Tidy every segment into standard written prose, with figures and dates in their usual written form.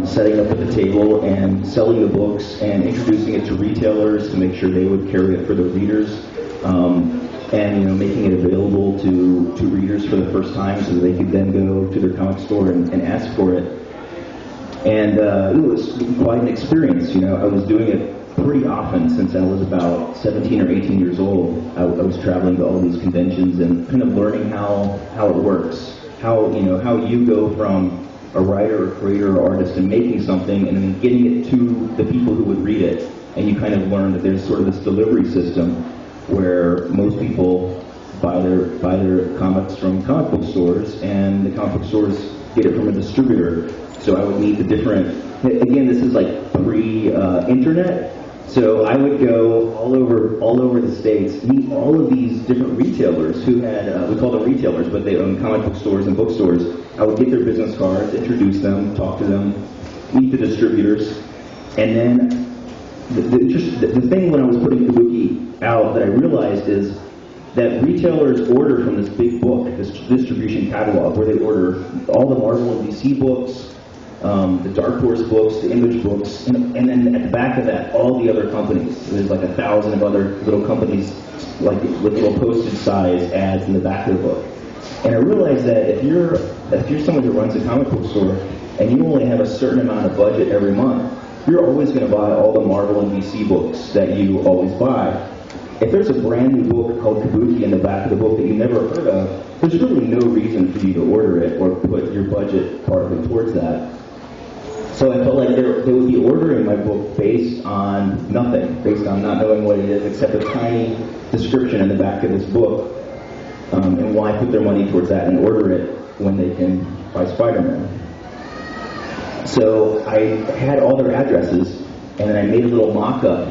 setting up at the table and selling the books and introducing it to retailers to make sure they would carry it for the readers, and making it available to readers for the first time so that they could then go to their comic store and ask for it. And it was quite an experience. I was doing it pretty often since I was about 17 or 18 years old. I was traveling to all these conventions and kind of learning how it works, how you go from a writer or creator or artist and making something and then getting it to the people who would read it. And you kind of learn that there's sort of this delivery system where most people buy their comics from comic book stores, and the comic book stores get it from a distributor. So I would meet the different, again, this is like pre-internet, so I would go all over the states, meet all of these different retailers who had, we call them retailers, but they own comic book stores and bookstores. I would get their business cards, introduce them, talk to them, meet the distributors, and then the thing when I was putting Kabuki out that I realized is that retailers order from this big book, this distribution catalog, where they order all the Marvel and DC books, the Dark Horse books, the Image books, and then at the back of that, all the other companies. There's like 1,000 of other little companies, like with little postage size ads in the back of the book. And I realized that if you're someone who runs a comic book store and you only have a certain amount of budget every month, you're always going to buy all the Marvel and DC books that you always buy. If there's a brand new book called Kabuki in the back of the book that you never heard of, there's really no reason for you to order it or put your budget part of it towards that. So I felt like they would be ordering my book based on nothing, based on not knowing what it is, except a tiny description in the back of this book, and why put their money towards that and order it when they can buy Spider-Man. So I had all their addresses, and then I made a little mock-up,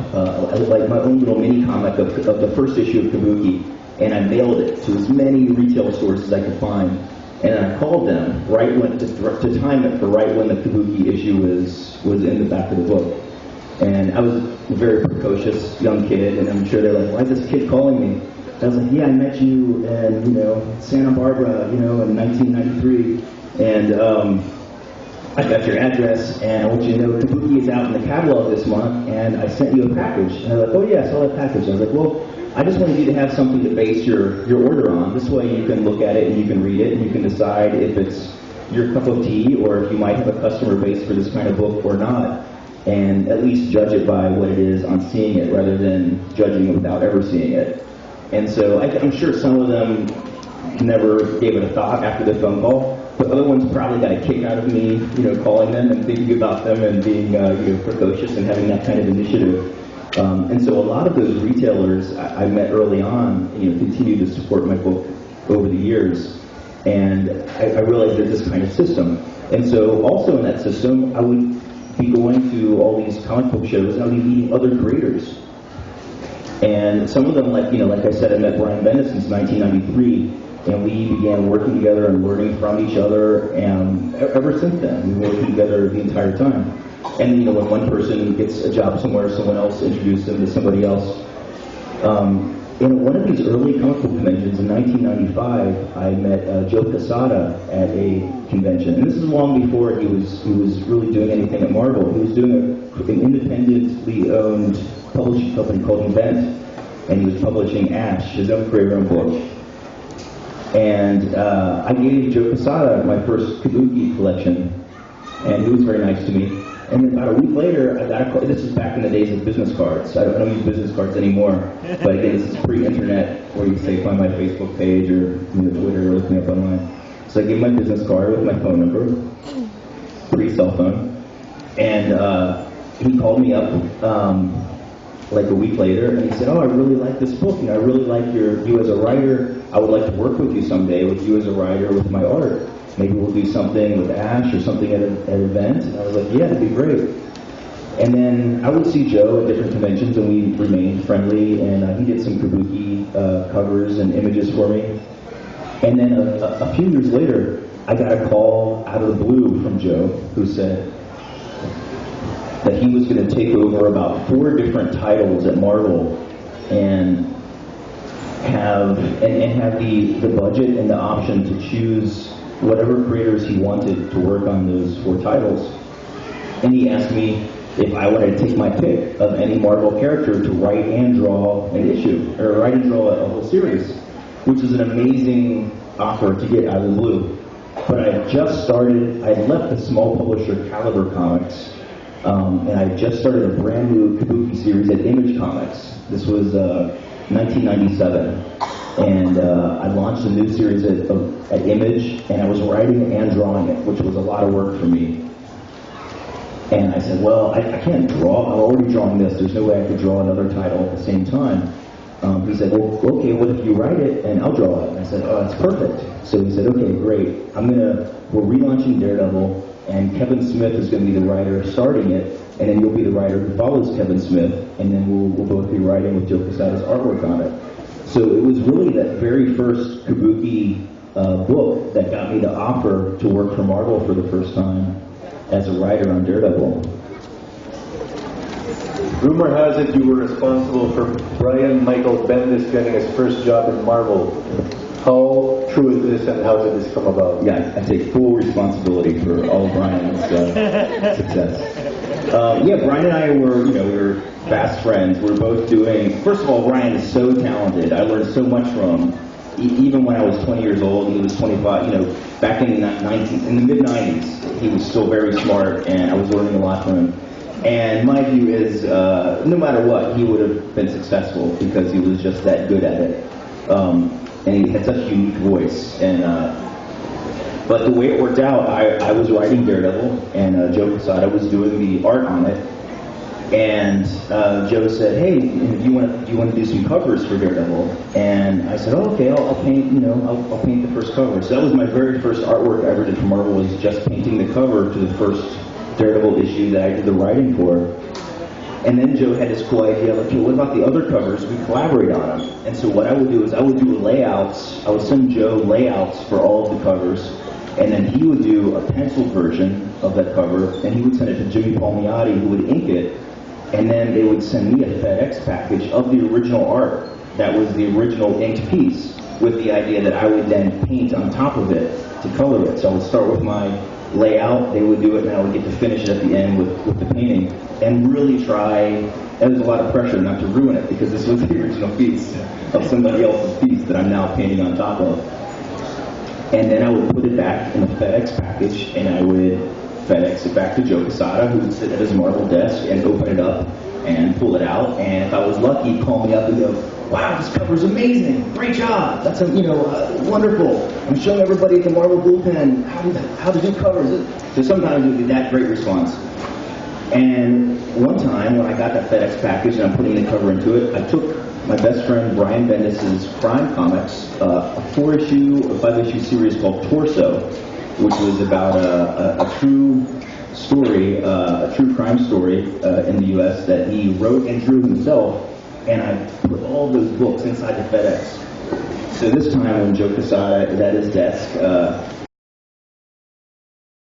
like my own little mini-comic of the first issue of Kabuki, and I mailed it to as many retail stores as I could find. And I called them right when to time it for right when the Kabuki issue was in the back of the book. And I was a very precocious young kid, and I'm sure they're like, "Why is this kid calling me?" And I was like, "Yeah, I met you in Santa Barbara, in 1993, and I got your address, and I want you to know Kabuki is out in the catalog this month, and I sent you a package." And they're like, "Oh yeah, I saw that package." I was like, "Well, I just wanted you to have something to base your order on. This way you can look at it and you can read it and you can decide if it's your cup of tea or if you might have a customer base for this kind of book or not, and at least judge it by what it is on seeing it rather than judging it without ever seeing it." And so I'm sure some of them never gave it a thought after the phone call, but other ones probably got a kick out of me, calling them and thinking about them and being precocious and having that kind of initiative. And so a lot of those retailers I met early on, continue to support my book over the years. And I realized there's this kind of system. And so also in that system, I would be going to all these comic book shows and I would be meeting other creators. And some of them, like I said, I met Brian Bendis since 1993, and we began working together and learning from each other. And ever since then, we've been working together the entire time. And when one person gets a job somewhere, someone else introduces them to somebody else. In one of these early comic book conventions in 1995, I met Joe Quesada at a convention. And this is long before he was really doing anything at Marvel. He was doing an independently owned publishing company called Invent, and he was publishing Ash, his own creator-owned book. And I gave Joe Quesada my first Kabuki collection, and he was very nice to me. And about a week later, I got a call. This is back in the days of business cards. I don't use business cards anymore. But again, this is pre-internet, where you say find my Facebook page or Twitter or look me up online. So I gave him my business card with my phone number, pre-cell phone, and he called me up like a week later, and he said, "Oh, I really like this book. I really like you as a writer. I would like to work with you someday, with you as a writer, with my art. Maybe we'll do something with Ash or something at an event." And I was like, "Yeah, that'd be great." And then I would see Joe at different conventions, and we remained friendly, and he did some Kabuki covers and images for me. And then a few years later, I got a call out of the blue from Joe, who said that he was going to take over about 4 different titles at Marvel and have the budget and the option to choose whatever creators he wanted to work on those 4 titles. And he asked me if I wanted to take my pick of any Marvel character to write and draw an issue, or write and draw a whole series, which is an amazing offer to get out of the blue. But I had just started, I had left the small publisher Caliber Comics, and I had just started a brand new Kabuki series at Image Comics. This was 1997. And I launched a new series at Image, and I was writing and drawing it, which was a lot of work for me. And I said, well, I can't draw. I'm already drawing this. There's no way I could draw another title at the same time. He said, well, okay, what if you write it and I'll draw it? And I said, oh, that's perfect. So he said, okay, great. We're relaunching Daredevil, and Kevin Smith is going to be the writer starting it, and then you'll be the writer who follows Kevin Smith, and then we'll both be writing with Joe Quesada's artwork on it. So it was really that very first Kabuki book that got me the offer to work for Marvel for the first time as a writer on Daredevil. Rumor has it you were responsible for Brian Michael Bendis getting his first job in Marvel. How true is this, and how did this come about? Yeah, I take full responsibility for all of Brian's success. Brian and I were, we were fast friends. We're both doing. First of all, Brian is so talented. I learned so much from him. Even when I was 20 years old, he was 25. Back in the mid '90s, he was still very smart, and I was learning a lot from him. And my view is, no matter what, he would have been successful because he was just that good at it. And he had such a unique voice. But the way it worked out, I was writing Daredevil, and Joe Quesada was doing the art on it. And Joe said, "Hey, do you want to do some covers for Daredevil?" And I said, "Oh, okay, I'll paint. I'll paint the first cover." So that was my very first artwork I ever did for Marvel, was just painting the cover to the first Daredevil issue that I did the writing for. And then Joe had this cool idea, like, what about the other covers? We collaborate on them. And so what I would do is I would do layouts. I would send Joe layouts for all of the covers, and then he would do a pencil version of that cover, and he would send it to Jimmy Palmiotti, who would ink it, and then they would send me a FedEx package of the original art. That was the original inked piece, with the idea that I would then paint on top of it to color it. So I would start with my layout, they would do it, and I would get to finish it at the end with the painting, and really try. And there's a lot of pressure not to ruin it, because this was the original piece of somebody else's piece that I'm now painting on top of. And then I would put it back in a FedEx package, and I would FedEx it back to Joe Quesada, who would sit at his Marvel desk and open it up and pull it out. And if I was lucky, he'd call me up and go, "Wow, this cover's amazing! Great job! That's wonderful! I'm showing everybody at the Marvel bullpen how to do covers." So sometimes it would be that great response. And one time when I got that FedEx package and I'm putting the cover into it, I took my best friend Brian Bendis' Crime Comics, a 5-issue series called Torso, which was about a true story, a true crime story in the U.S. that he wrote and drew himself, and I put all those books inside the FedEx. So this time when Joe Quesada is at his desk,